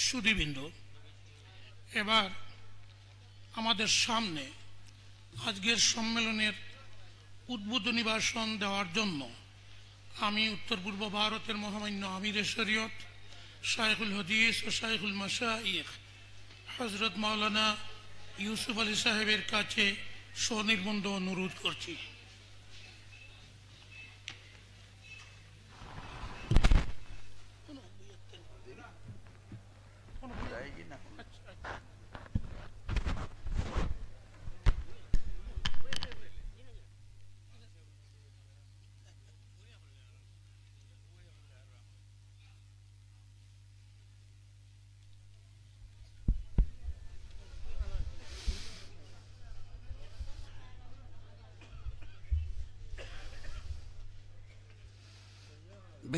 সুধীবৃন্দ, এবার আমাদের সামনে আজকের সম্মেলনের উদ্বোধনী ভাষণ দেওয়ার জন্য আমি উত্তর পূর্ব ভারতের মহামান্য আমিরে শরীয়ত শাইখুল হাদিস ও শাইখুল মাশাইখ হযরত মাওলানা ইউসুফ আলী সাহেবের কাছে সনির্বন্ধ অনুরোধ করছি।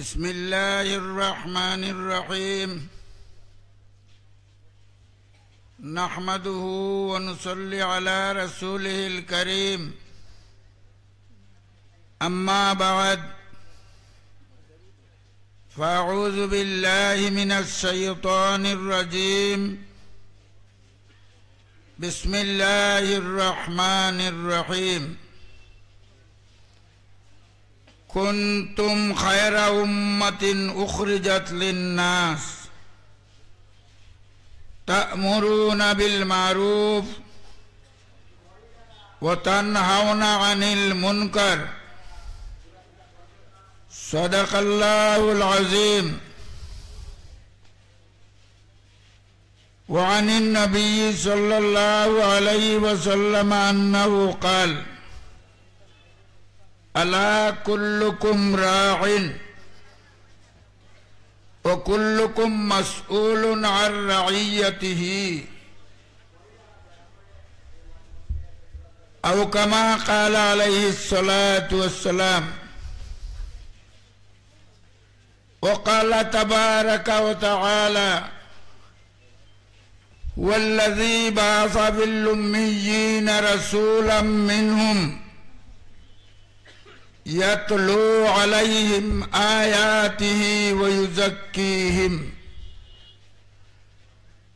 بسم الله الرحمن الرحيم نحمده ونصلي على رسوله الكريم أما بعد فأعوذ بالله من الشيطان الرجيم بسم الله الرحمن الرحيم كنتم خير أمة أخرجت للناس تأمرون بالمعروف وتنهون عن المنكر صدق الله العظيم. وعن النبي صلى الله عليه وسلم أنه قال: ألا كلكم راع وكلكم مسؤول عن رعيته أو كما قال عليه الصلاة والسلام. وقال تبارك وتعالى: والذي بعث في الأميين رسولا منهم يتلو عليهم آياته ويزكيهم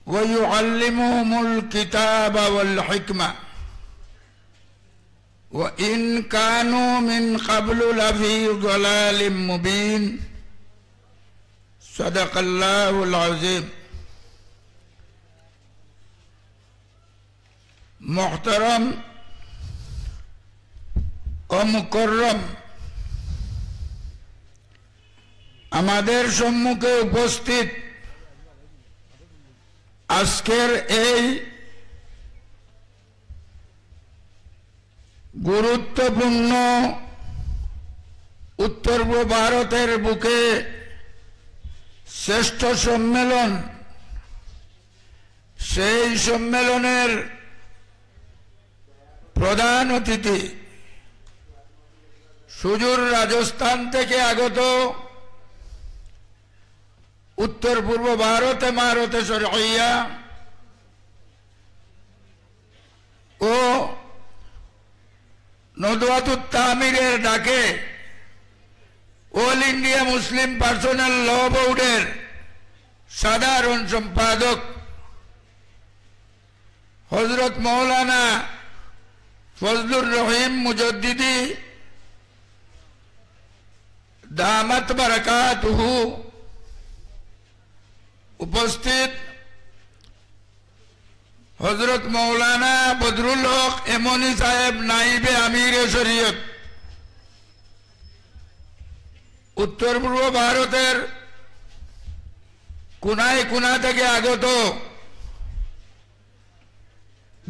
ويعلمهم الكتاب والحكمة وإن كانوا من قبل لفي ضلال مبين. صدق الله العظيم. محترم ও মুকররম, আমাদের সম্মুখে উপস্থিত আজকের এই গুরুত্বপূর্ণ উত্তর পূর্ব ভারতের বুকে শ্রেষ্ঠ সম্মেলন, সেই সম্মেলনের প্রধান অতিথি সুদূর রাজস্থান থেকে আগত উত্তর পূর্ব ভারতে মারতে শরঈয়া ও নদওয়াতুত তামিরের ডাকে অল ইন্ডিয়া মুসলিম পার্সোনাল ল বোর্ডের সাধারণ সম্পাদক হযরত মাওলানা ফজলুর রহিম মুজাদ্দিদি দামাত বারাকাতুহু, উপস্থিত হযরত মাওলানা বদরুল হক এমনি সাহেব নাইবে আমিরে শরীয়ত, উত্তর পূর্ব ভারতের কোনায় কোনা থেকে আগত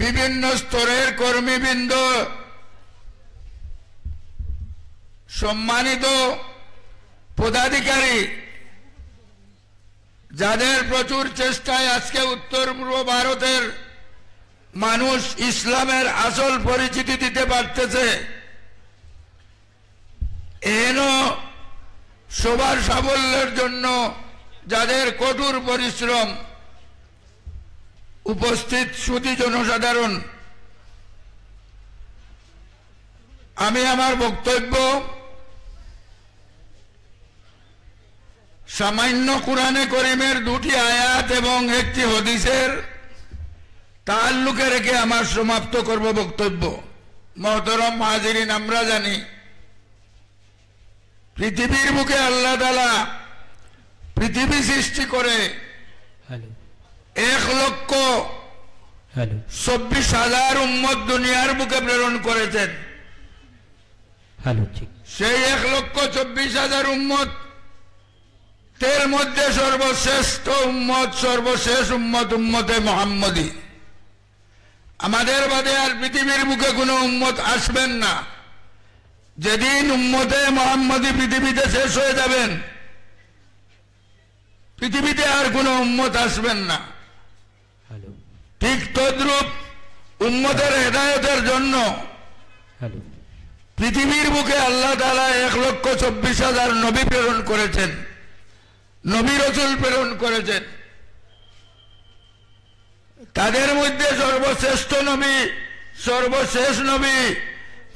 বিভিন্ন স্তরের কর্মীবৃন্দ, সম্মানিত পদাধিকারী, যাদের প্রচুর চেষ্টায় আজকে উত্তর পূর্ব ভারতের মানুষ ইসলামের আসল পরিচিতি দিতে পারতেছে, এন সবার সাফল্যের জন্য যাদের কঠোর পরিশ্রম, উপস্থিত সুধী জনসাধারণ, আমি আমার বক্তব্য সামান্য কোরআনে করিমের দুটি আয়াত এবং একটি হদিসের তাল্লুকে রেখে আমার সমাপ্ত করব বক্তব্য। মহতরম হাজিরিন, আমরা জানি পৃথিবীর বুকে আল্লাহ তাআলা পৃথিবী সৃষ্টি করে 1,24,000 উম্মত দুনিয়ার বুকে প্রেরণ করেছেন। সেই 1,24,000 উম্মত এর মধ্যে সর্বশ্রেষ্ঠ উম্মত, সর্বশেষ উম্মত উম্মতে মুহাম্মদী। আমাদের বাদে আর পৃথিবীর বুকে কোনো উম্মত আসবেন না। যেদিন উম্মতে মুহাম্মদী পৃথিবীতে শেষ হয়ে যাবেন, পৃথিবীতে আর কোনো উম্মত আসবেন না। ঠিক তদ্রূপ উম্মতের হেদায়েতের জন্য পৃথিবীর বুকে আল্লাহ তাআলা 1,24,000 নবী প্রেরণ করেছেন, নবী রাসূল প্রেরণ করেছেন। তাদের মধ্যে সর্বশ্রেষ্ঠ নবী, সর্বশেষ নবী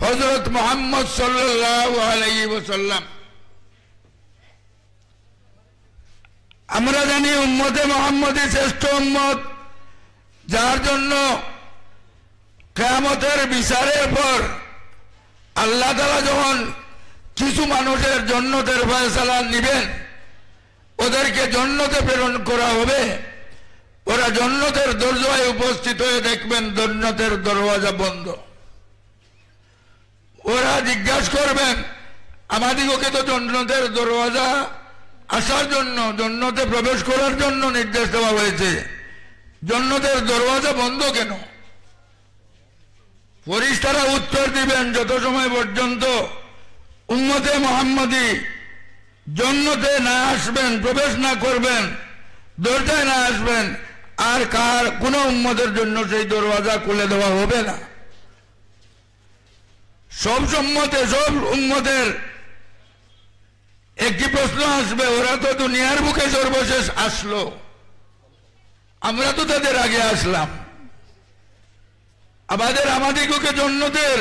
হযরত মুহাম্মদ সাল্লাল্লাহু আলাইহি ওয়াসাল্লাম। আমরা জানি উম্মতে মুহাম্মদী শ্রেষ্ঠ উম্মত, যার জন্য কিয়ামতের বিচারের পর আল্লাহ তাআলা যখন কিছু মানুষের জান্নাতের ফয়সালা নেবেন, ওদেরকে জান্নাতে প্রেরণ করা হবে। ওরা জান্নাতের দরজায় উপস্থিত হয়ে দেখবেন জান্নাতের দরওয়াজা বন্ধ। ওরা জিজ্ঞাসা করবেন, আমাদিগকে তো জান্নাতের দরওয়াজা আসার জন্য, জান্নাতে প্রবেশ করার জন্য নির্দেশ দেওয়া হয়েছে, জান্নাতের দরওয়াজা বন্ধ কেন? ফেরেশতারা উত্তর দিবেন, যত সময় পর্যন্ত উম্মতে মুহাম্মদী জান্নাতে না আসবেন, প্রবেশ না করবেন, দরজায় না আসবেন, আর কার কোন উম্মতের জন্য সেই দরওয়াজা খুলে দেওয়া হবে না। সব উম্মতের একটি প্রশ্ন আসবে, ওরা তো দুনিয়ার বুকে সর্বশেষ আসলো, আমরা তো তাদের আগে আসলাম, আমাদিগকে জান্নাতের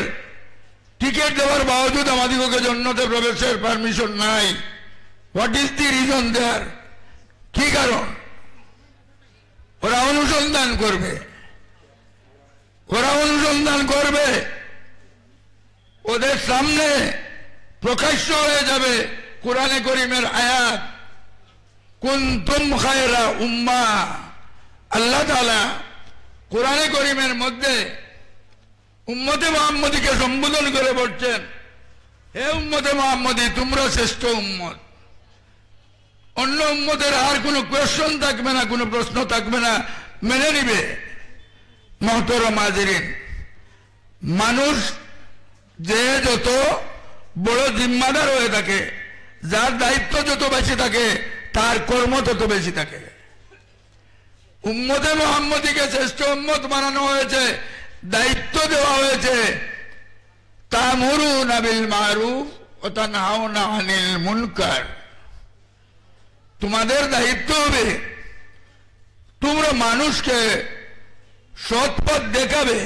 টিকিট দেওয়ার বাবজুদ আমাদিগকে জান্নাতে প্রবেশের পারমিশন নাই। হোয়াট ইজ দি রিজন দেয়ার? কি কারণ? ওরা অনুসন্ধান করবে, ওদের সামনে প্রকাশ্য হয়ে যাবে কোরআনে করিমের আয়াত, কুনতুম খায়রা উম্মাহ। আল্লাহ তাআলা কোরআনে করিমের মধ্যে উম্মতে মুহাম্মদীকে সম্বোধন করে বলছেন, হে উম্মতে মুহাম্মদী, তোমরা শ্রেষ্ঠ উম্মত। অন্য উম্মতের আর কোনো কোয়েশ্চন থাকবে না, কোনো প্রশ্ন থাকবে না, মেনে নিবে। মুহতারাম হাজিরিন, মানুষ যে যত বড় জিম্মাদার হয়ে থাকে, যার দায়িত্ব যত বেশি থাকে, তার কর্ম তত বেশি থাকে। উম্মতে মুহাম্মদীকে শ্রেষ্ঠ উম্মত বানানো হয়েছে, দায়িত্ব দেওয়া হয়েছে, তা'মুরুনা বিল মারুফ ওয়া তানহাউনা আনিল মুনকার। তোমাদের দায়িত্ব হবে তোমরা মানুষকে সৎ পথ দেখাবে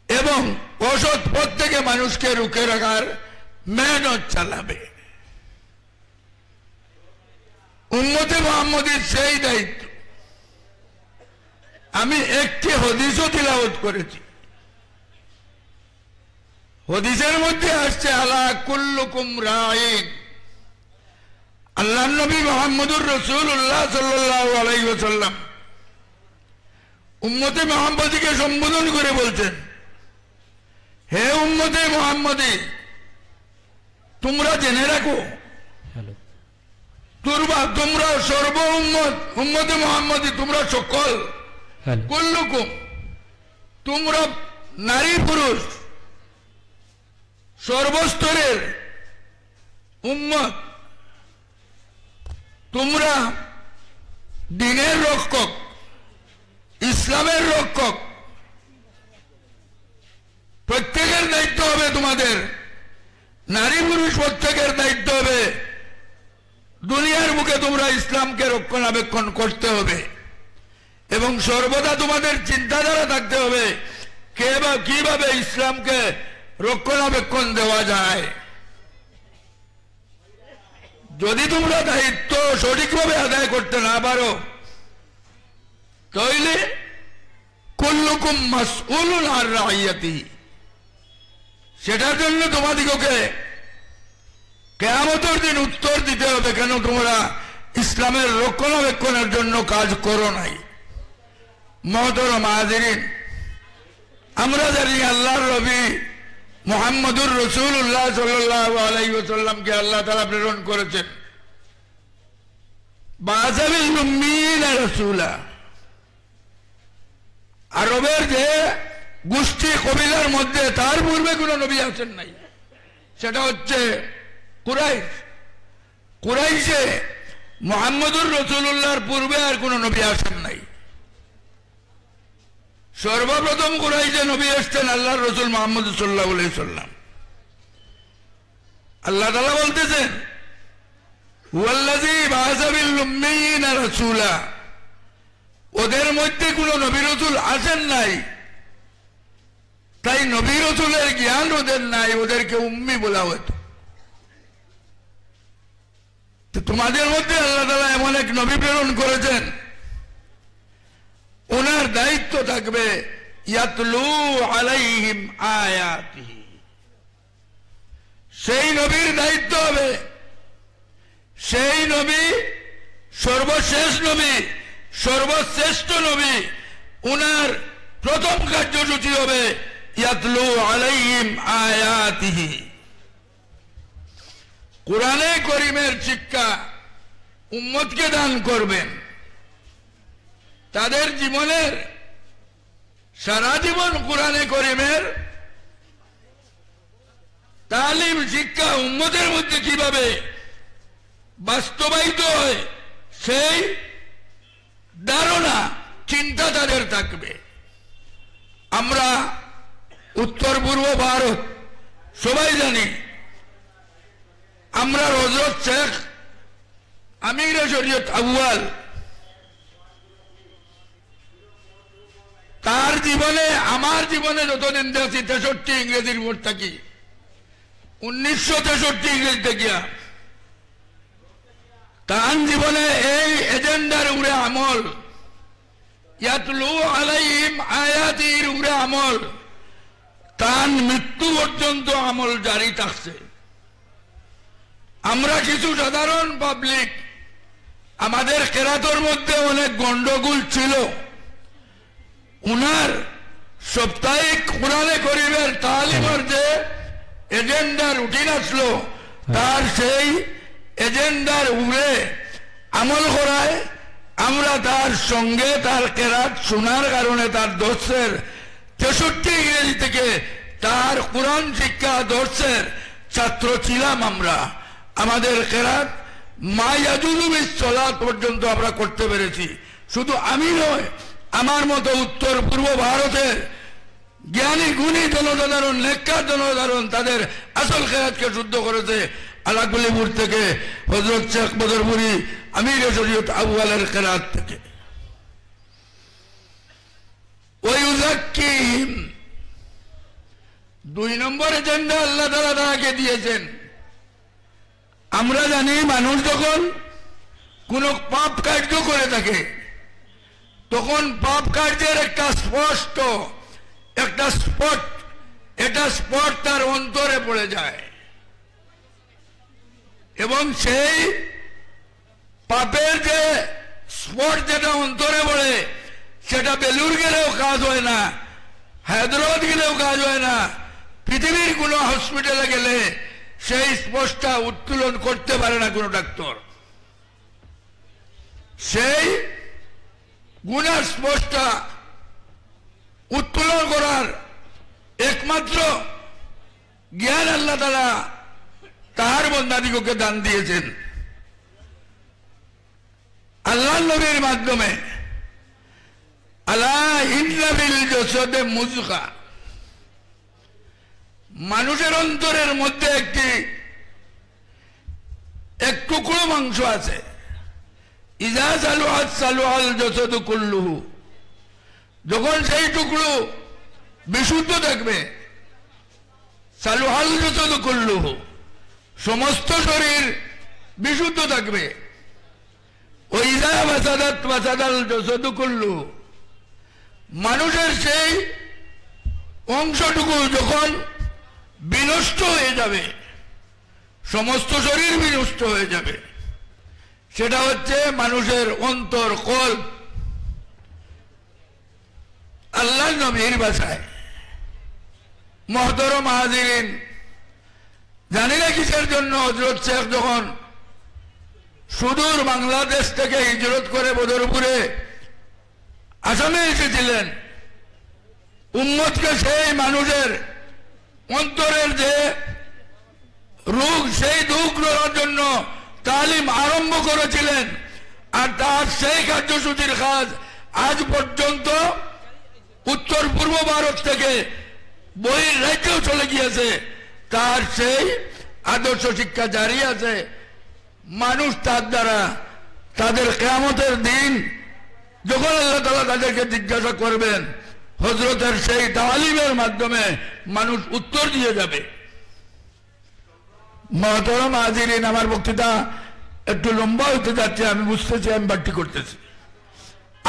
এবং অসৎ পথ থেকে মানুষকে রুখে রাখার মেহনত চালাবে। উম্মতে মুহাম্মদীর সেই দায়িত্ব। আমি একটি হাদিসও তিলাওয়াত করেছি, হাদিসের মধ্যে আসছে, আলা কুল্লুকুম রাঈন। আল্লাহর নবী মুহাম্মদুর রাসূলুল্লাহ সাল্লাল্লাহু আলাইহি ওয়াসাল্লাম উম্মতে মুহাম্মদীকে সম্বোধন করে বলছেন, হে উম্মতে মুহাম্মদী, তোমরা জেনে রাখো, তোমরা সর্ব উম্মতে মুহাম্মদী, তোমরা সকল, কুল্লুকুম, তোমরা নারী পুরুষ সর্বস্তরের উম্মত, তোমরা দ্বীনের রক্ষক, ইসলামের রক্ষক। প্রত্যেকের দায়িত্ব হবে, তোমাদের নারী পুরুষ প্রত্যেকের দায়িত্ব হবে, দুনিয়ার বুকে তোমরা ইসলামকে রক্ষণাবেক্ষণ করতে হবে এবং সর্বদা তোমাদের চিন্তাধারা থাকতে হবে কিভাবে ইসলামকে রক্ষণাবেক্ষণ দেওয়া যায়। যদি তোমরা দায়িত্ব সঠিকভাবে আদায় করতে না পারো তাহলে কুল্লুকুম মাসউলুন আন রাইয়াতিহি, সেটার জন্য তোমাদিগকে কিয়ামতের দিন উত্তর দিতে হবে কেন তোমরা ইসলামের রক্ষণাবেক্ষণের জন্য কাজ করো নাই। মুহতারাম হাজিরিন, আমরা জানি আল্লাহর নবী মুহাম্মদুর রাসূলুল্লাহ সাল্লাল্লাহু আলাইহি ওয়াসাল্লামকে আল্লাহ তাআলা প্রেরণ করেছেন বাযাবিল উম্মিয়িনা রাসূলা। আরবের যে গোষ্ঠী কবিলার মধ্যে তার পূর্বে কোনো নবী আসেন নাই, সেটা হচ্ছে কুরাইশ। কুরাইশে মুহাম্মদুর রাসূলুল্লাহর পূর্বে আর কোনো নবী আসেন নাই। সর্বপ্রথম কুরাইশে নবী আসছেন আল্লাহর রাসূল মুহাম্মদ সাল্লাল্লাহু আলাইহি সাল্লাম। আল্লাহ তাআলা বলতেছেন ওয়াল্লাযী বা'আসা বিল উম্মিয়িনা রাসূলা, ওদের মধ্যে কোনো নবী রাসূল আসেন নাই, তাই নবী রাসূলের জ্ঞান ওদের নাই, ওদেরকে উম্মি বলা হতো। তো তোমাদের মধ্যে আল্লাহ তাআলা এমন এক নবী প্রেরণ করেছেন, ওনার দায়িত্ব থাকবে ইয়াতলু আলাইহিম আয়াতিহি। সেই নবীর দায়িত্ব হবে, সেই নবী সর্বশেষ নবী, সর্বশ্রেষ্ঠ নবী, ওনার প্রথম কার্যসূচি হবে ইয়াতলু আলাইহিম আয়াতিহি। কোরআনে করিমের শিক্ষা উম্মতকে দান করবেন, তাদের জীবনের সারা জীবন কোরআনে করিমের তালিম শিক্ষা উম্মতের মধ্যে কিভাবে বাস্তবায়িত হয় সেই ধারণা চিন্তা তাদের থাকবে। আমরা উত্তর পূর্ব ভারত সবাই জানি, আমরা হযরত শেখ আমিরে শরীয়ত আউয়াল তার জীবনে, আমার জীবনে যতদিন দেখছি 63 ইংরেজির ভোট থাকি, 1963 ইংরেজি দেখিয়া তার জীবনে এই এজেন্ডার উপরে আমল, ইয়াতলু আলাইহিম আয়াতির উপরে আমল, তার মৃত্যু পর্যন্ত আমল জারি থাকছে। আমরা কিছু সাধারণ পাবলিক, আমাদের কেরাতের মধ্যে অনেক গন্ডগোল ছিল, উনার সাপ্তাহিক কোরআনে করিমের তালিমের যে এজেন্ডা রুটিন আসলো, তার সেই এজেন্ডার উপরে আমল করায় আমরা তার সঙ্গে তার কেরাত শোনার কারণে তার দর্শের 63 ইংরেজি থেকে তার কোরআন শিক্ষা দর্শের ছাত্র ছিলাম আমরা। আমাদের কেরাত মা ইয়াজুজু বিস সালাত পর্যন্ত আমরা করতে পেরেছি। শুধু আমি নয়, আমার মতো উত্তর পূর্ব ভারতের জ্ঞানী গুণী জনসাধারণ, নেককার জনসাধারণ তাদের আসল খেরাতকে শুদ্ধ করেছে আলাকুলিপুর থেকে হযরত শেখ বদরপুরি আমিরে শরীয়ত আউয়ালের খেরাত থেকে। ওয়ায়ুযাক্কিহিম, 2 নম্বর এজেন্ডা আল্লাহ তাআলা তাকে দিয়েছেন। আমরা জানি মানুষ যখন কোন পাপ কার্য করে থাকে তখন পাপ কার্যের একটা স্পষ্ট একটা স্পট, এটা স্পট তার অন্তরে পড়ে যায় এবং সেই পাপের যে স্পট যেটা অন্তরে পড়ে সেটা বেলুর গেলেও কাজ হয় না, হায়দ্রাবাদ গেলেও কাজ হয় না, পৃথিবীর কোনো হসপিটালে গেলে সেই স্পটটা উত্তোলন করতে পারে না কোনো ডাক্তার। সেই গুনার স্পটটা উত্তোলন করার একমাত্র জ্ঞান আল্লাহ তাআলা তার বান্দাদিগকে দান দিয়েছেন আল্লাহর নবীর মাধ্যমে। আলা ইন্না ফিল জাসাদে মুযগা, মানুষের অন্তরের মধ্যে এক টুকরো মাংস আছে। ইযা সালুহাত সালুহাল জাসাদু কুল্লুহু, যখন সেই টুকরো বিশুদ্ধ থাকবে, সালুহাল জাসাদু কুল্লুহু, সমস্ত শরীর বিশুদ্ধ থাকবে। ওইজা বাসাদাত বাসাদাল জাসাদু কুল্লু, মানুষের সেই অংশটুকু যখন বিনষ্ট হয়ে যাবে, সমস্ত শরীর বিনষ্ট হয়ে যাবে। সেটা হচ্ছে মানুষের অন্তর, কল্প। আল্লাহ নবীর ভাষায় মহতরম হাজিরিন, জানি না কিসের জন্য হযরত শেখ যখন সুদূর বাংলাদেশ থেকে হিজরত করে বদরপুরে আসামে এসেছিলেন, উম্মতকে সেই মানুষের অন্তরের যে রোগ, সেই দুঃখ রোগার জন্য তালিম আরম্ভ করেছিলেন। আর তার সেই কার্যসূচির কাজ আজ পর্যন্ত উত্তর পূর্ব ভারত থেকে বহির রাজ্যেও চলে গিয়েছে। তার সেই আদর্শ শিক্ষা জারি আছে। মানুষ তার দ্বারা তাদের কিয়ামতের দিন যখন আল্লাহ তাআলা তাদেরকে জিজ্ঞাসা করবেন, হযরতের সেই তালিমের মাধ্যমে মানুষ উত্তর দিয়ে যাবে। মহতরম হাজিরিন, আমার বক্তৃতা একটু লম্বা হতে যাচ্ছে, আমি বুঝতেছি, আমি বাড়তি করতেছি।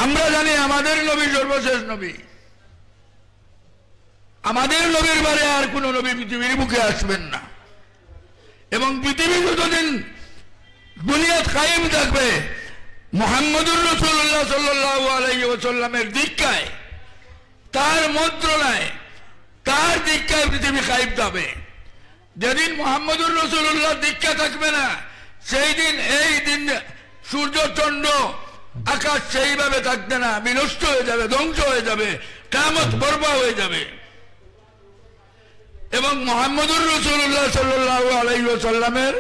আমরা জানি আমাদের নবী সর্বশেষ নবী। আমাদের নবীর বারে আর কোন নবী পৃথিবীর বুকে আসবেন না। এবং পৃথিবী যতদিন দুনিয়াত কায়েম থাকবে, মুহাম্মদুর রাসূলুল্লাহ সাল্লাল্লাহু আলাইহি ওয়াসাল্লামের দীক্ষায়, তার মন্ত্রণায়, তার দীক্ষায় পৃথিবী কায়েম থাকবে। যেদিন মুহাম্মদুর রাসূলুল্লাহ দীক্ষা থাকবে না, সেই দিন এই দিন সূর্য চন্দ্র আকাশ সেইভাবে থাকবে না, বিনষ্ট হয়ে যাবে, ধ্বংস হয়ে যাবে, কিয়ামত বরবা হয়ে যাবে। এবং মুহাম্মদুর রাসূলুল্লাহ সাল্লাল্লাহু আলাইহি ওয়াসাল্লামের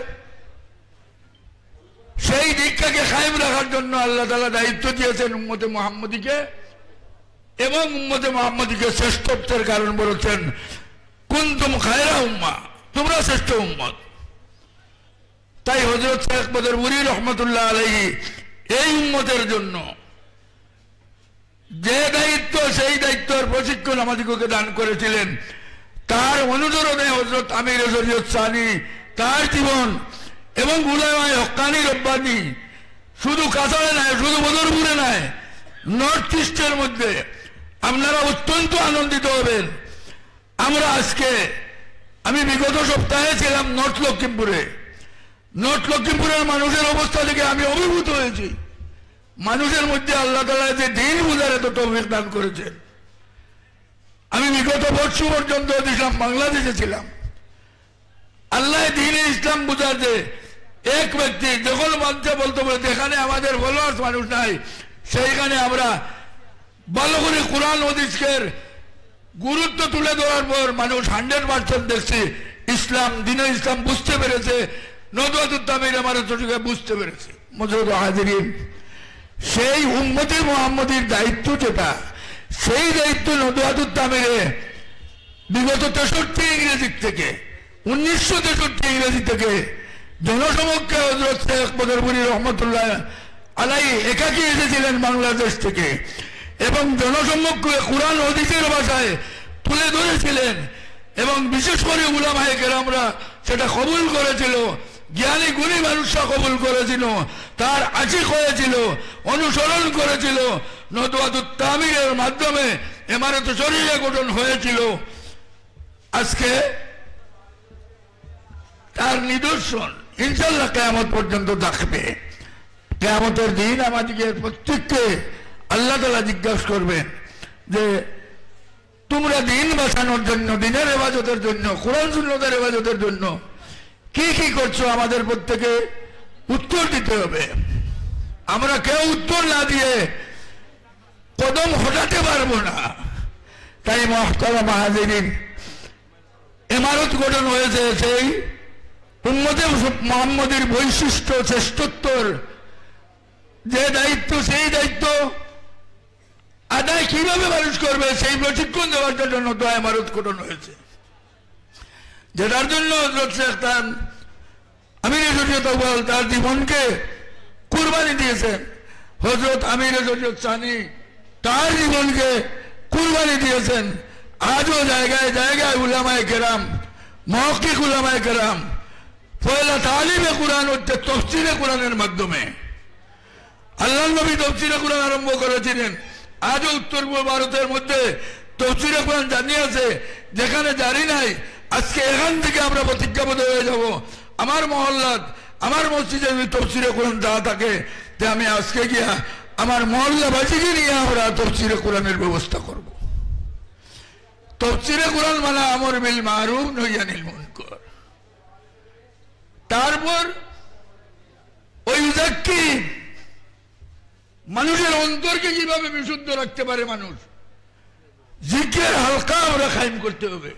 সেই দীক্ষাকে কায়েম রাখার জন্য আল্লাহ তাআলা দায়িত্ব দিয়েছেন উম্মতে মুহাম্মদীকে, এবং উম্মতে মুহাম্মদীকে শ্রেষ্ঠত্বের কারণ বলেছেন, কুনতুম খায়রা উম্মাহ, তোমরা শ্রেষ্ঠ উম্মত। তাই হযরত শেখ বদরপুরি রহমাতুল্লাহ আলাইহি এই উম্মতের জন্য যে দায়িত্ব, সেই দায়িত্বের প্রশিক্ষণ আমাদেরকে দান করেছিলেন। তার অনুসরণে হযরত আমির শরীয়ত সানি, তার জীবন এবং উলামায়ে হক্কানি রব্বানি শুধু কাছাড়ে নয়, শুধু বদরপুরে নয়, নর্থ ইস্টের মধ্যে আপনারা অত্যন্ত আনন্দিত হবেন। আমরা আজকে, আমি বিগত সপ্তাহে ছিলাম নর্থ লক্ষ্মীপুরে। নর্থ লক্ষ্মীপুরের মানুষের অবস্থা থেকে আমি অভিভূত হয়েছি। মানুষের মধ্যে আল্লাহ তাআলা যে দ্বীন বুঝার এত তৌফিক দান করেছেন। আমি বিগত বর্ষ পর্যন্ত ইসলাম বাংলাদেশে ছিলাম। আল্লাহ দ্বীনে ইসলাম বুঝার যে এক ব্যক্তি যখন মঞ্চে বলতে বলে, যেখানে আমাদের ফলোয়ার্স মানুষ নাই, সেইখানে আমরা ভালো করে কোরআন হাদিসের গুরুত্ব তুলে ধরার পর মানুষ 100% দেখছি ইসলাম, দ্বীনে ইসলাম বুঝতে পেরেছে। নদওয়াতুত তামির আমার চোখে বুঝতে পেরেছে। মুজরিদ হাজিরিন, সেই উম্মতে মুহাম্মদীর দায়িত্ব যেটা, সেই দায়িত্ব নদওয়াতুত তামিরে বিগত 63 ইংরেজি থেকে, 1963 ইংরেজি থেকে জনসমক্ষে হযরত শেখ বদরপুরি রহমাতুল্লাহ আলাইহি একাকী এসেছিলেন বাংলাদেশ থেকে, এবং জনসমক্ষে কোরআন হাদিসের ভাষায় তুলে ধরেছিলেন। এবং বিশেষ করে উলামায়ে কেরামরা সেটা কবুল করেছিল, জ্ঞানী গুণী মানুষরা কবুল করেছিল, তার আশিক হয়েছিল, অনুসরণ করেছিল। নদওয়াতুত তামিরের মাধ্যমে ইমারত শরীয়হ গঠন হয়েছিল। আজকে তার নিদর্শন ইনশাআল্লাহ কিয়ামত পর্যন্ত থাকবে। কিয়ামতের দিন আমাদের প্রত্যেককে আল্লাহ তাআলা জিজ্ঞাসা করবেন যে তোমরা দিন বাঁচানোর জন্য, দিনের ইবাদতের জন্য, কোরআন সুন্নতের ইবাদতের জন্য কি কি করছো? আমাদের প্রত্যেকে উত্তর দিতে হবে। আমরা কেউ উত্তর না দিয়ে কদম হটাতে পারবো না। তাই মুহতারাম হাজিরিন, ইমারত গঠন হয়েছে সেই উম্মতে মুহাম্মদীর বৈশিষ্ট্য, শ্রেষ্ঠত্বর যে দায়িত্ব, সেই দায়িত্ব আদায় কিভাবে মানুষ করবে সেই প্রশিক্ষণ দেওয়ার জন্য তো ইমারত গঠন হয়েছে। যেটার জন্য হযরত শেখ আমির শরীয়ত আউয়াল তার জীবনকে কুরবানি দিয়েছেন। হযরত আমির শরীয়ত সানি তার জীবনকে কুরবানি দিয়েছেন। আজও জায়গায় জায়গায় উলামায়ে কেরাম, মুহাক্কিক উলামায়ে কেরাম পয়লা তালিমে কোরআন হচ্ছে তাফসীরে কোরআনের মাধ্যমে। আল্লাহ নবী তাফসীরে কোরআন আরম্ভ করেছিলেন। আজও উত্তর পূর্ব ভারতের মধ্যে তাফসীরে কোরআন জানিয়ে আছে, যেখানে জারি নাই। আজকে এখান থেকে আমরা প্রতিজ্ঞাবদ্ধ হয়ে যাব, আমার মহল্লাত আমার মসজিদে যদি তাফসীরে কোরআন দেওয়া থাকে, তে আমি আজকে গিয়া আমার মহল্লাবাসীকে নিয়ে আমরা তাফসীরে কোরআনের ব্যবস্থা করব। তাফসীরে কোরআন মানে আমর বিল মারুফ নহি আনিল মুনকার। তারপর ওই উযাক্কি মানুষের অন্তরকে কিভাবে বিশুদ্ধ রাখতে পারে মানুষ, জিকির হালকা আমরা কায়েম করতে হবে।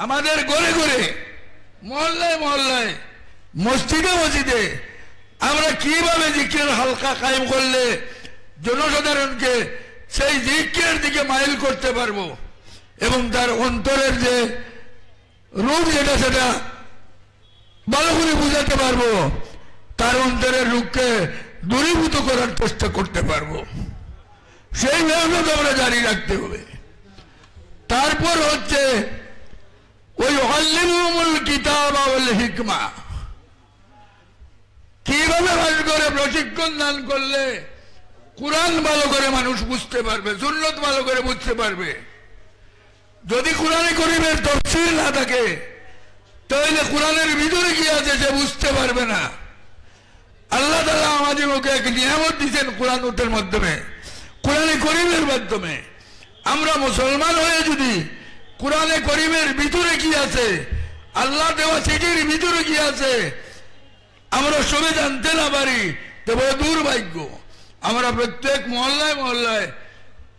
আমাদের ঘরে ঘরে, মহল্লায় মহল্লায়, মসজিদে মসজিদে আমরা কিভাবে জিকির হালকা কায়েম করলে জনসাধারণকে সেই জিকিরের দিকে মাইল করতে পারবো এবং তার অন্তরের যে রূপ যেটা সেটা ভালো করে বুঝাতে পারবো, তার অন্তরের রূপকে দূরীভূত করার চেষ্টা করতে পারবো, সেই মেহনত আমরা জারি রাখতে হবে। তারপর হচ্ছে ওই আল্লিমুহুমুল কিতাব ওয়াল হিকমা, কিভাবে মানুষ করে প্রশিক্ষণ দান করলে কোরআন ভালো করে মানুষ বুঝতে পারবে, সুন্নত ভালো করে বুঝতে পারবে। যদি কোরআনে কারীমের তাফসীর না থাকে, তাহলে কোরআনের ভিতরে কি আছে সে বুঝতে পারবে না। আল্লাহ তাআলা আমাদেরকে এক নিয়ামত দিয়েছেন কোরআনের মাধ্যমে, কোরআনে কারীমের মাধ্যমে। আমরা মুসলমান হয়ে যদি কোরআনে কারীমের ভিতরে কি আছে, আল্লাহ দেওয়া চিঠির ভিতরে কি আছে আমরা সবে জানতে না পারি, তবে দুর্ভাগ্য। আমরা প্রত্যেক মহল্লায় মহল্লায়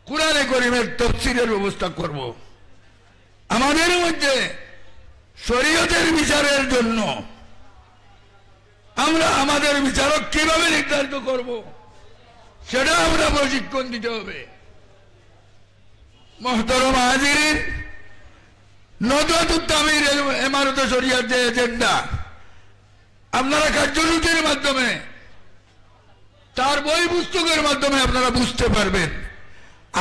কোরআনে কারীমের তাফসীরের ব্যবস্থা করব। আমাদের মধ্যে শরীয়তের বিচারের জন্য আমরা আমাদের বিচারক কিভাবে নির্ধারিত করব, সেটা আমরা প্রশিক্ষণ দিতে হবে। মুহতারাম হাজিরিন, নদওয়াতুত তামির ইমারতে শরিয়াত যে এজেন্ডা আপনারা কার্যসূচির মাধ্যমে, তার বই পুস্তকের মাধ্যমে আপনারা বুঝতে পারবেন।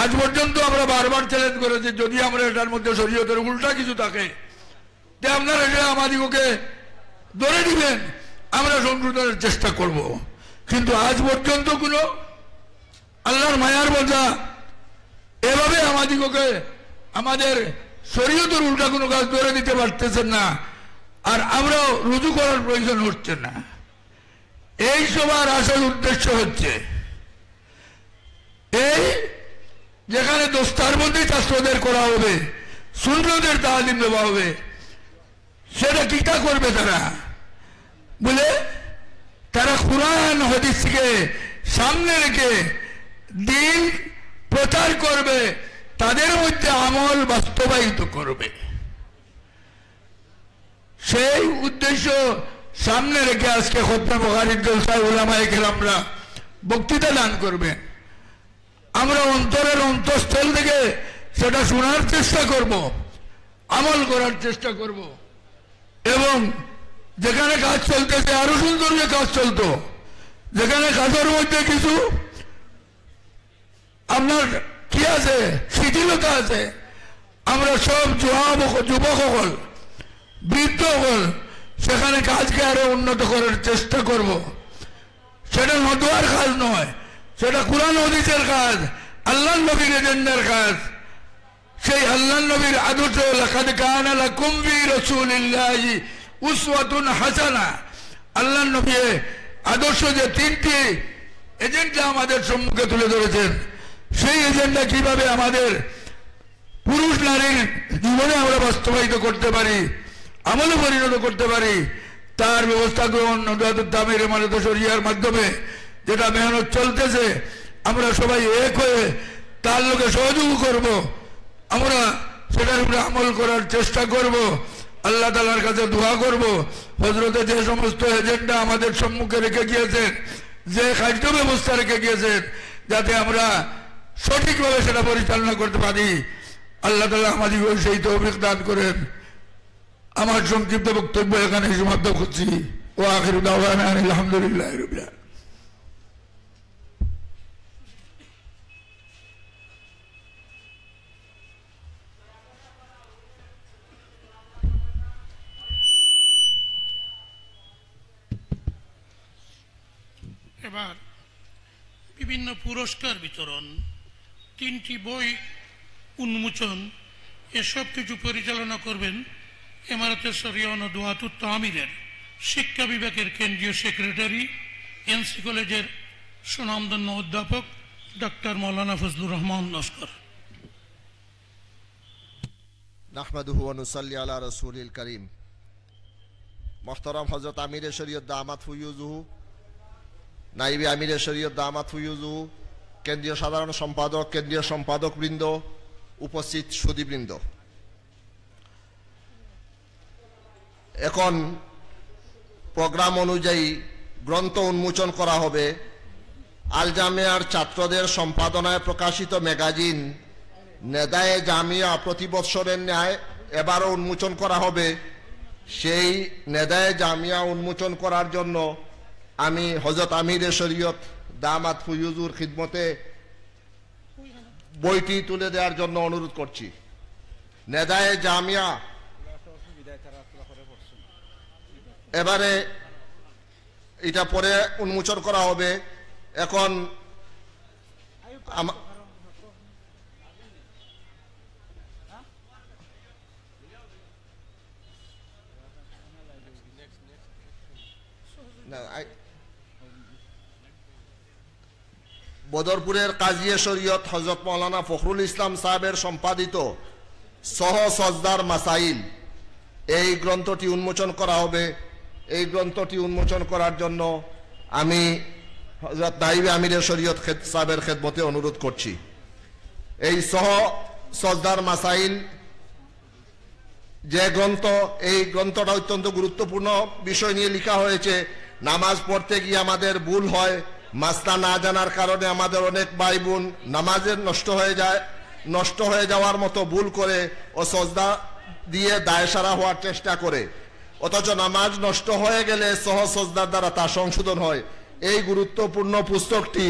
আজ পর্যন্ত আমরা বারবার চ্যালেঞ্জ করেছি, যদি আমরা এটার মধ্যে শরীয়তের উল্টা কিছু থাকে যে আপনারা এটা আমাদিগকে ধরে দিবেন, আমরা সংশোধনের চেষ্টা করব। কিন্তু আজ পর্যন্ত কোনো আল্লাহর মায়ার বোঝা এভাবে আমাদিগকে আমাদের শরীয়তের উল্টা কোনো কাজ ধরে দিতে পারতেছেন না, আর আমরাও রুজু করার প্রয়োজন হচ্ছে না। এই সবার আসল উদ্দেশ্য হচ্ছে এই, যেখানে দোস্তার মধ্যে ছাত্রদের করা হবে, সুন্নতের তালিম দেওয়া হবে, সেটা কিটা করবে তারা বলে, তারা কুরআন হাদিসকে সামনে রেখে দিন প্রচার করবে, তাদের মধ্যে আমল বাস্তবায়িত করবে। সেই উদ্দেশ্য সামনে রেখে আজকে খতনা বুখারীর জলসায় উলামায়ে কেরামরা বক্তৃতা দান করবেন। আমরা অন্তরের অন্তঃস্থল থেকে সেটা শোনার চেষ্টা করব, আমল করার চেষ্টা করব, এবং যেখানে কাজ চলতেছে আরো সুন্দর যে কাজ চলতো, যেখানে কাজের মধ্যে কিছু আপনার কি আছে, শিথিলতা আছে, আমরা সব যুবক সকল, বৃদ্ধ সকল সেখানে কাজকে আরো উন্নত করার চেষ্টা করব। সেটা নদওয়ার কাজ নয়, সেটা কুরআন হাদিসের কাজ, আল্লাহ নবীর এজেন্ডার কাজ। সেই আল্লাহ নবীর আদর্শ, লাকাদ কানা লাকুম ফি রাসূলিল্লাহি উসওয়াতুন হাসানা, আল্লাহ নবীর আদর্শ যে তিনটি এজেন্ডা আমাদের সম্মুখে তুলে ধরেছেন, সেই এজেন্ডা কিভাবে আমাদের পুরুষ নারীর জীবনে আমরা বাস্তবায়িত করতে পারি, আমলে পরিণত করতে পারি, তার ব্যবস্থা গ্রহণ নদওয়াতুত তামির ইমারতে শরিয়ার মাধ্যমে যেটা মেহনত চলতেছে, আমরা সবাই এক হয়ে তার লোকে সহযোগ করব, আমরা সেটার উপরে আমল করার চেষ্টা করব। আল্লাহ তাআলার কাছে দোয়া করব, হযরতে যে সমস্ত এজেন্ডা আমাদের সম্মুখে রেখে গিয়েছেন, যে খাদ্য ব্যবস্থা রেখে গিয়েছেন, যাতে আমরা সঠিকভাবে সেটা পরিচালনা করতে পারি, আল্লাহ তাআলা আমাদের সেই তৌফিক দান করেন। আমার সংক্ষিপ্ত বক্তব্য এখানে সমাপ্ত করছি। ওয়া আখিরু দাওয়ানা আলহামদুলিল্লাহি রাব্বিল আলামিন। এবার বিভিন্ন পুরস্কার বিতরণ, 3টি বই উন্মোচন, এসব কিছু পরিচালনা করবেন ইমারতে শরিয়া ও দুআতুত তামিরের শিক্ষা বিভাগের কেন্দ্রীয় সেক্রেটারি, এনসি কলেজের সুনামধন্য অধ্যাপক ডক্টর মৌলানা ফজলুর রহমান লস্কর। নাহমাদুহু ওয়া নুসাল্লি আলা রাসূলিল কারীম। মুহতারাম হযরত আমিরে শরীয়ত দামাত ফুয়ুজুহু, নাইবে আমিরে শরীয়ত দামাত ফুয়ুজুহু, কেন্দ্রীয় সাধারণ সম্পাদক, কেন্দ্রীয় সম্পাদক বৃন্দ, উপস্থিত সুধীবৃন্দ, এখন প্রোগ্রাম অনুযায়ী গ্রন্থ উন্মোচন করা হবে। আল জামিয়ার ছাত্রদের সম্পাদনায় প্রকাশিত ম্যাগাজিন নেদায়ে জামিয়া প্রতি বৎসরের ন্যায় এবারও উন্মোচন করা হবে। সেই নেদায়ে জামিয়া উন্মোচন করার জন্য আমি হযরত আমিরে শরীয়ত দামাত ফুয়ুজুর খিদমতে বইটি তুলে দেওয়ার জন্য অনুরোধ করছি। নেদায়ে জামিয়া এবারে এটা পরে উন্মোচন করা হবে। এখন বদরপুরের কাজী শরীয়ত হযরত মাওলানা ফখরুল ইসলাম সাহেবের সম্পাদিত সহ সজদার মাসাইল, এই গ্রন্থটি উন্মোচন করা হবে। এই গ্রন্থটি উন্মোচন করার জন্য আমি হযরত নাইবে আমিরে শরীয়ত সাহেবের খেদমতে অনুরোধ করছি। এই সহ সজদার মাসাইল যে গ্রন্থ, এই গ্রন্থটা অত্যন্ত গুরুত্বপূর্ণ বিষয় নিয়ে লেখা হয়েছে। নামাজ পড়তে গিয়ে আমাদের ভুল হয়, মাসলা না জানার কারণে আমাদের অনেক ভাই বোন নামাজের নষ্ট হয়ে যাওয়ার মতো ভুল করে ও সজদা দিয়ে দায়সারা হওয়ার চেষ্টা করে, অথচ নামাজ নষ্ট হয়ে গেলে সহ সজদার দ্বারা তা সংশোধন হয়। এই গুরুত্বপূর্ণ পুস্তকটি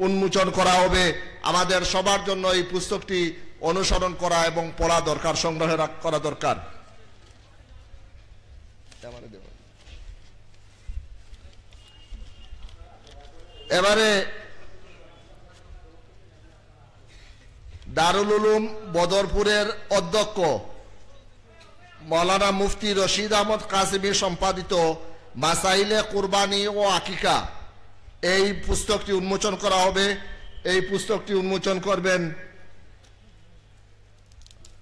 উন্মোচন করা হবে। আমাদের সবার জন্য এই পুস্তকটি অনুসরণ করা এবং পড়া দরকার, সংগ্রহ করা দরকার। এবারে দারুল উলুম বদরপুরের অধ্যক্ষ মৌলানা মুফতি রশিদ আহমদ কাসিমি সম্পাদিত মাসাইলে কুরবানি ও আকিকা, এই পুস্তকটি উন্মোচন করা হবে। এই পুস্তকটি উন্মোচন করবেন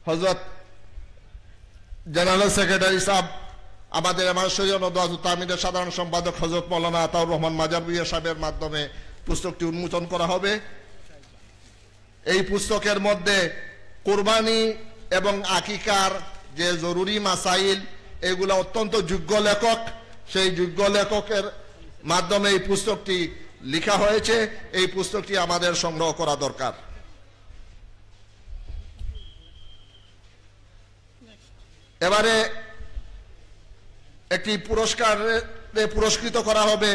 হযরত জেনারেল সেক্রেটারি সাহেব, আমাদের ইমাম শরীয়ত ও দুআতুত তামিরের সাধারণ সম্পাদক হযরত মাওলানা আতাউর রহমান মাজারবিয়া সাহেবের মাধ্যমে পুস্তকটি উন্মোচন করা হবে। এই পুস্তকের মধ্যে কুরবানি এবং আকিকার যে জরুরি মাসাইল, এগুলো অত্যন্ত যোগ্য লেখক, সেই যোগ্য লেখকের মাধ্যমে এই পুস্তকটি লেখা হয়েছে। এই পুস্তকটি আমাদের সংগ্রহ করা দরকার। এবারে একটি পুরস্কারে পুরস্কৃত করা হবে।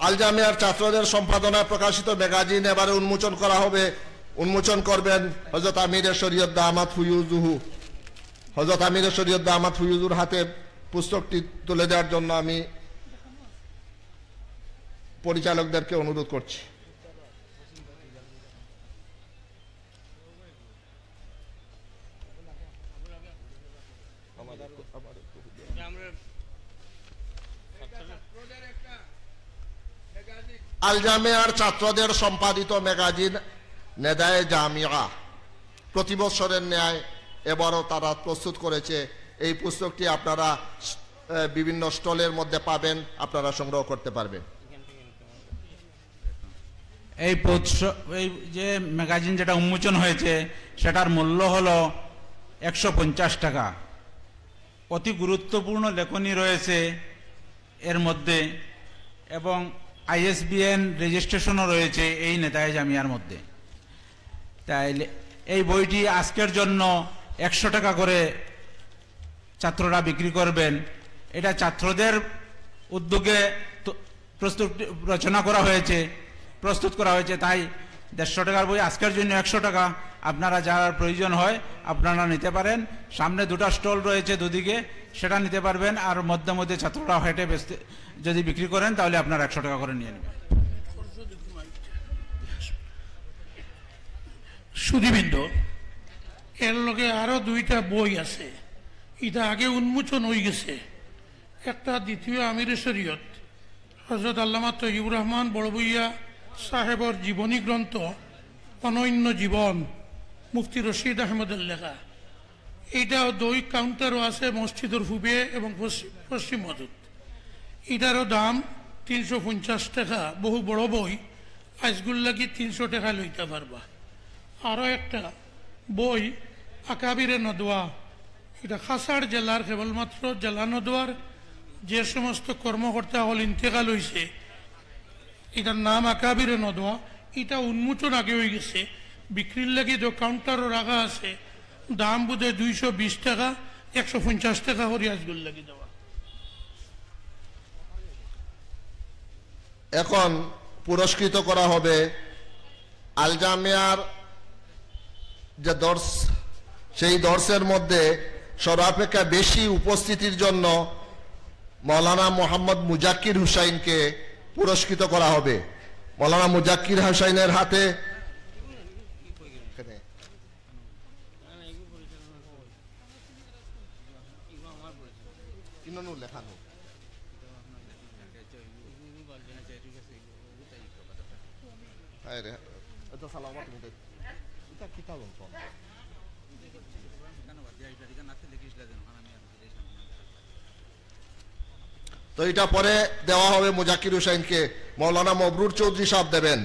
আল জামিয়ার ছাত্রদের সম্পাদনায় প্রকাশিত ম্যাগাজিন এবারে উন্মোচন করা হবে। উন্মোচন করবেন হযরত আমিরে শরীয়ত দামাত ফুয়ুজুহু। হযরত আমিরে শরীয়ত দামাত ফুয়ুজুর হাতে পুস্তকটি তুলে দেওয়ার জন্য আমি পরিচালকদেরকে অনুরোধ করছি। আল জামিয়ার ছাত্রদের সম্পাদিত ম্যাগাজিন নেদায়ে জামিয়া প্রতি বছরের ন্যায় এবারও তারা প্রস্তুত করেছে। এই পুস্তকটি আপনারা বিভিন্ন স্টলের মধ্যে পাবেন, আপনারা সংগ্রহ করতে পারবেন। এই যে ম্যাগাজিন যেটা উন্মোচন হয়েছে সেটার মূল্য হলো 150 টাকা। অতি গুরুত্বপূর্ণ লেখনী রয়েছে এর মধ্যে এবং ISBN রেজিস্ট্রেশনও রয়েছে এই নেদায়ে জামিয়ার মধ্যে। তাই এই বইটি আজকের জন্য 100 টাকা করে ছাত্ররা বিক্রি করবেন। এটা ছাত্রদের উদ্যোগে প্রস্তুত করা হয়েছে, তাই 150 টাকার বই আজকের জন্য 100 টাকা, আপনারা যার প্রয়োজন হয় আপনারা নিতে পারেন। সামনে দুটো স্টল রয়েছে দুদিকে, সেটা নিতে পারবেন। আর মধ্যে মধ্যে ছাত্ররা হেঁটে বেচতে যদি বিক্রি করেন তাহলে আপনারা 100 টাকা করে নিয়ে নেবেন। সুধীবৃন্দ, এর লগে আরো দুইটা বই আছে, এটা আগে উন্মোচন হয়ে গেছে। একটা দ্বিতীয় আমির শরীয়ত হযরত আল্লামা তৈয়বুর রহমান বড়বুইয়া সাহেবর জীবনী গ্রন্থ অনন্য জীবন, মুফতি রশিদ আহমদের লেখা। এইটাও 2 কাউন্টারও আছে মসজিদের পূবে এবং পশ্চিম মজুদ। এটারও দাম 350 টাকা। বহু বড় বই, আজগুল লাগি 300 টাকা লইতে পারবা। আরও একটা বই আকাবিরে নদওয়া, এটা খাসাড় জেলার কেবলমাত্র জেলা নদওয়ার যে সমস্ত কর্মকর্তা হল ইন্তেকাল হয়েছে, এটার নাম আকাবিরে নদওয়া। এটা উন্মোচন আগে হয়ে গেছে, বিক্রির লাগি যে কাউন্টারও রাখা আছে, দাম বোধহয় 220 টাকা, 150 টাকা করে আজগুল লাগি দেওয়া। এখন পুরস্কৃত করা হবে আল জামিয়ার যে দর্শ, সেই দর্শের মধ্যে সর্বাপেক্ষা বেশি উপস্থিতির জন্য মৌলানা মোহাম্মদ মুজাক্কির হুসাইনকে পুরস্কৃত করা হবে। মৌলানা মুজাক্কির হুসাইনের হাতে লেখানো তো এটা পরে দেওয়া হবে মুজাক্কির হুসাইনকে। মৌলানা মবরুর চৌধুরী সাহেব দেবেন।